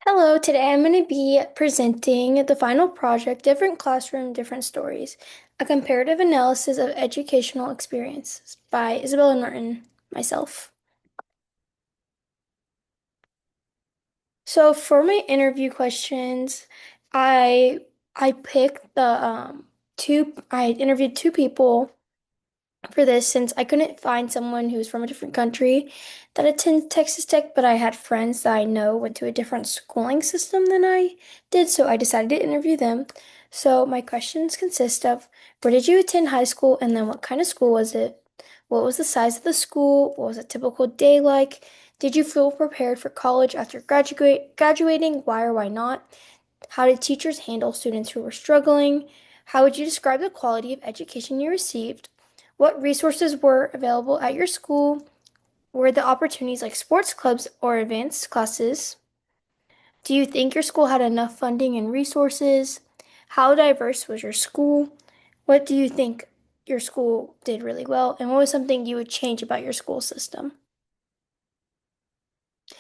Hello, today I'm going to be presenting the final project, Different Classroom, Different Stories, a comparative analysis of educational experiences by Isabella Norton, myself. So for my interview questions, I I picked I interviewed two people for this since I couldn't find someone who was from a different country that attended Texas Tech, but I had friends that I know went to a different schooling system than I did, so I decided to interview them. So my questions consist of where did you attend high school and then what kind of school was it? What was the size of the school? What was a typical day like? Did you feel prepared for college after graduating? Why or why not? How did teachers handle students who were struggling? How would you describe the quality of education you received? What resources were available at your school? Were the opportunities like sports clubs or advanced classes? Do you think your school had enough funding and resources? How diverse was your school? What do you think your school did really well? And what was something you would change about your school system?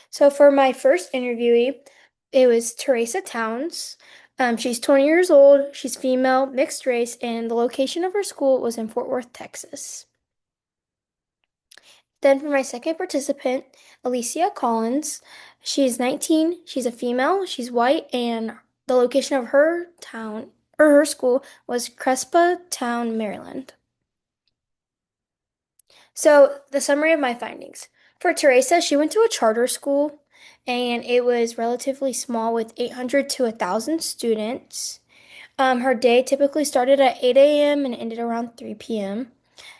So for my first interviewee, it was Teresa Towns. She's 20 years old, she's female, mixed race, and the location of her school was in Fort Worth, Texas. Then for my second participant, Alicia Collins, she's 19, she's a female, she's white, and the location of her town or her school was Crespa Town, Maryland. So, the summary of my findings. For Teresa, she went to a charter school and it was relatively small with 800 to 1,000 students. Her day typically started at 8 a.m. and ended around 3 p.m.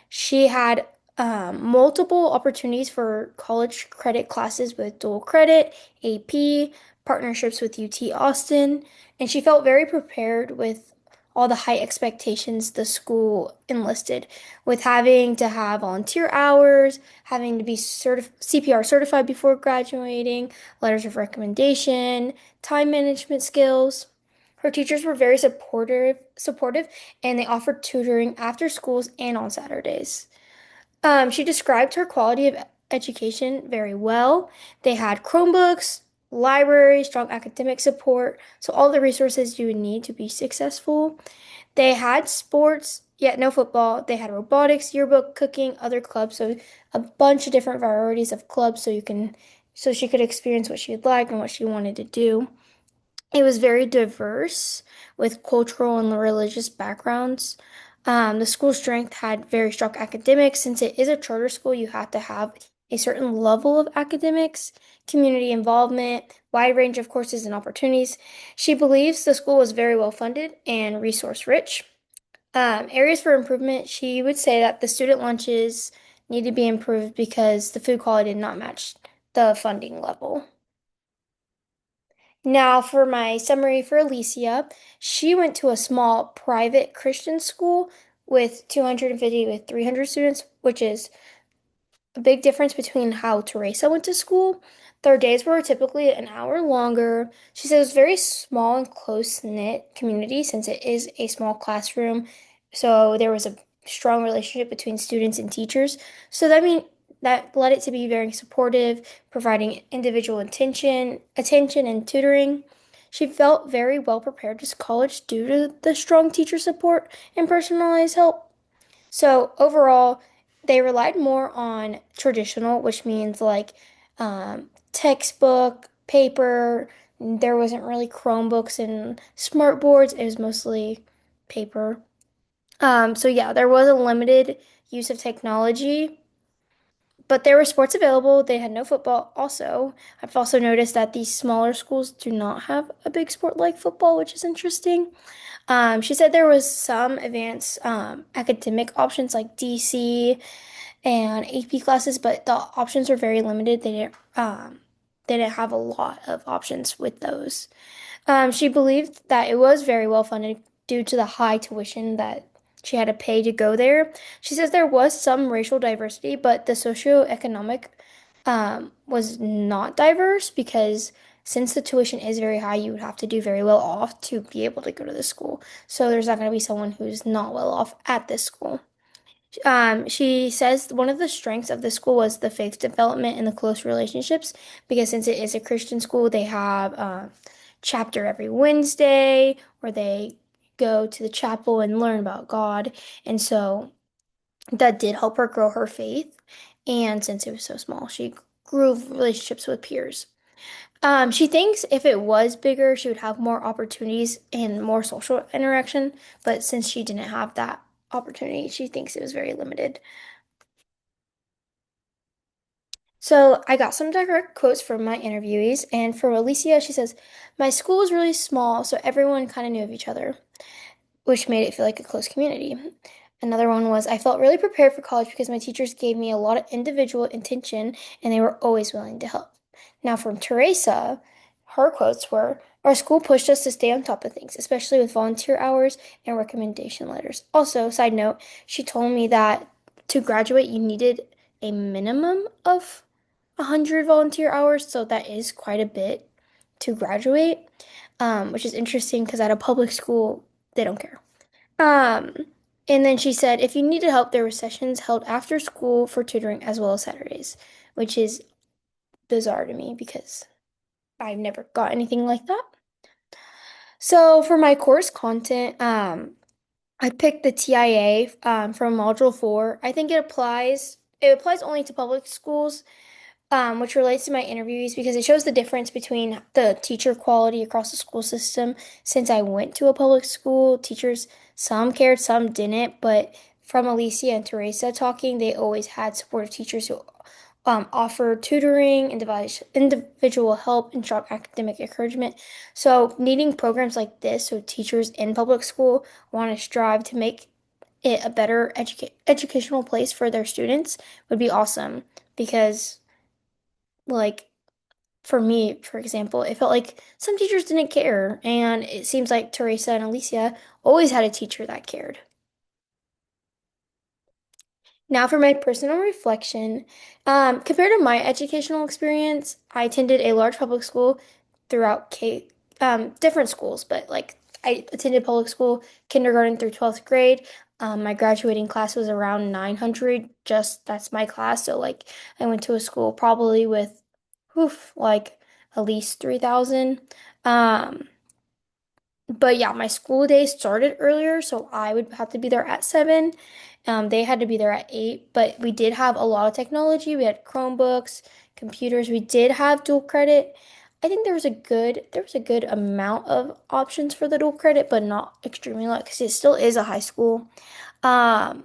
She had multiple opportunities for college credit classes with dual credit, AP, partnerships with UT Austin, and she felt very prepared with all the high expectations the school enlisted, with having to have volunteer hours, having to be CPR certified before graduating, letters of recommendation, time management skills. Her teachers were very supportive, and they offered tutoring after schools and on Saturdays. She described her quality of education very well. They had Chromebooks, library, strong academic support, so all the resources you would need to be successful. They had sports, yet no football. They had robotics, yearbook, cooking, other clubs, so a bunch of different varieties of clubs so she could experience what she'd like and what she wanted to do. It was very diverse with cultural and religious backgrounds. The school strength had very strong academics. Since it is a charter school, you have to have a certain level of academics, community involvement, wide range of courses and opportunities. She believes the school was very well funded and resource rich. Areas for improvement, she would say that the student lunches need to be improved because the food quality did not match the funding level. Now, for my summary for Alicia, she went to a small private Christian school with 250 with 300 students, which is a big difference between how Teresa went to school. Their days were typically an hour longer. She said it was very small and close-knit community since it is a small classroom. So there was a strong relationship between students and teachers. So that led it to be very supportive, providing individual attention and tutoring. She felt very well prepared to college due to the strong teacher support and personalized help. So overall, they relied more on traditional, which means like textbook, paper. There wasn't really Chromebooks and smart boards. It was mostly paper. So yeah, there was a limited use of technology, but there were sports available. They had no football also. I've also noticed that these smaller schools do not have a big sport like football, which is interesting. She said there was some advanced academic options like DC and AP classes, but the options were very limited. They didn't have a lot of options with those. She believed that it was very well funded due to the high tuition that she had to pay to go there. She says there was some racial diversity, but the socioeconomic was not diverse because since the tuition is very high, you would have to do very well off to be able to go to the school. So there's not going to be someone who's not well off at this school. She says one of the strengths of the school was the faith development and the close relationships because since it is a Christian school, they have chapter every Wednesday where they go to the chapel and learn about God. And so that did help her grow her faith. And since it was so small, she grew relationships with peers. She thinks if it was bigger, she would have more opportunities and more social interaction. But since she didn't have that opportunity, she thinks it was very limited. So I got some direct quotes from my interviewees, and for Alicia, she says, "My school was really small, so everyone kind of knew of each other, which made it feel like a close community." Another one was, "I felt really prepared for college because my teachers gave me a lot of individual attention and they were always willing to help." Now, from Teresa, her quotes were, "Our school pushed us to stay on top of things, especially with volunteer hours and recommendation letters." Also, side note, she told me that to graduate, you needed a minimum of 100 volunteer hours, so that is quite a bit to graduate, which is interesting because at a public school, they don't care. Um, and then she said, if you needed help, there were sessions held after school for tutoring as well as Saturdays, which is bizarre to me because I've never got anything like that. So for my course content, I picked the TIA from Module 4. I think it applies only to public schools, which relates to my interviews because it shows the difference between the teacher quality across the school system. Since I went to a public school, teachers, some cared, some didn't, but from Alicia and Teresa talking, they always had supportive teachers who offered tutoring, individual help, and strong academic encouragement. So, needing programs like this, so teachers in public school want to strive to make it a better educational place for their students would be awesome because like for me, for example, it felt like some teachers didn't care, and it seems like Teresa and Alicia always had a teacher that cared. Now, for my personal reflection, compared to my educational experience, I attended a large public school throughout different schools, but like I attended public school kindergarten through 12th grade. My graduating class was around 900, just that's my class. So, like, I went to a school probably with, like at least 3,000. Um, but yeah, my school day started earlier, so I would have to be there at 7. They had to be there at 8, but we did have a lot of technology. We had Chromebooks, computers. We did have dual credit. I think there was a good amount of options for the dual credit, but not extremely a lot because it still is a high school. Um,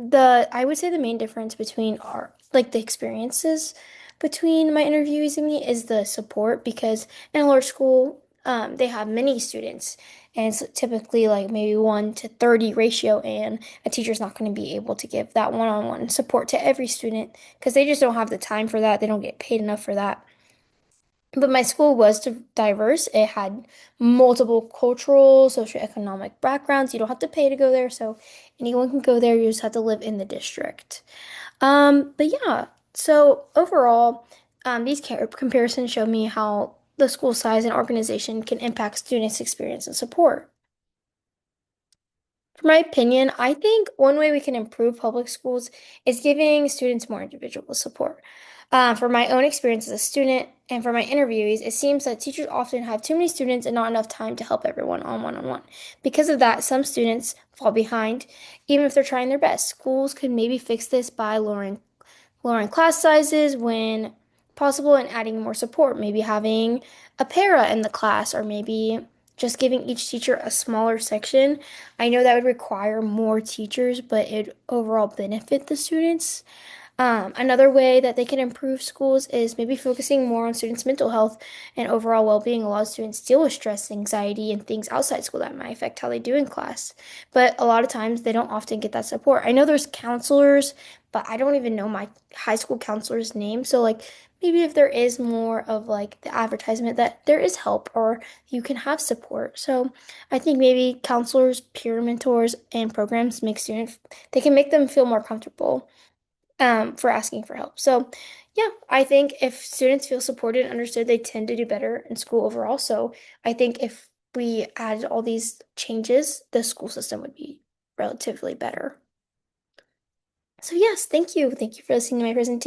I would say the main difference between our like the experiences between my interviewees and me is the support because in a large school, they have many students and it's typically like maybe 1 to 30 ratio, and a teacher's not going to be able to give that one-on-one support to every student because they just don't have the time for that. They don't get paid enough for that. But my school was diverse. It had multiple cultural, socioeconomic backgrounds. You don't have to pay to go there, so anyone can go there. You just have to live in the district. But yeah, so overall, these comparisons show me how the school size and organization can impact students' experience and support. For my opinion, I think one way we can improve public schools is giving students more individual support. For my own experience as a student and for my interviewees, it seems that teachers often have too many students and not enough time to help everyone on one-on-one. Because of that, some students fall behind, even if they're trying their best. Schools could maybe fix this by lowering class sizes when possible and adding more support, maybe having a para in the class or maybe just giving each teacher a smaller section. I know that would require more teachers, but it overall benefit the students. Another way that they can improve schools is maybe focusing more on students' mental health and overall well-being. A lot of students deal with stress, anxiety, and things outside school that might affect how they do in class. But a lot of times they don't often get that support. I know there's counselors, but I don't even know my high school counselor's name. So like maybe if there is more of like the advertisement that there is help or you can have support. So I think maybe counselors, peer mentors, and programs make students they can make them feel more comfortable for asking for help. So, yeah, I think if students feel supported and understood, they tend to do better in school overall. So, I think if we added all these changes, the school system would be relatively better. So yes, thank you. Thank you for listening to my presentation.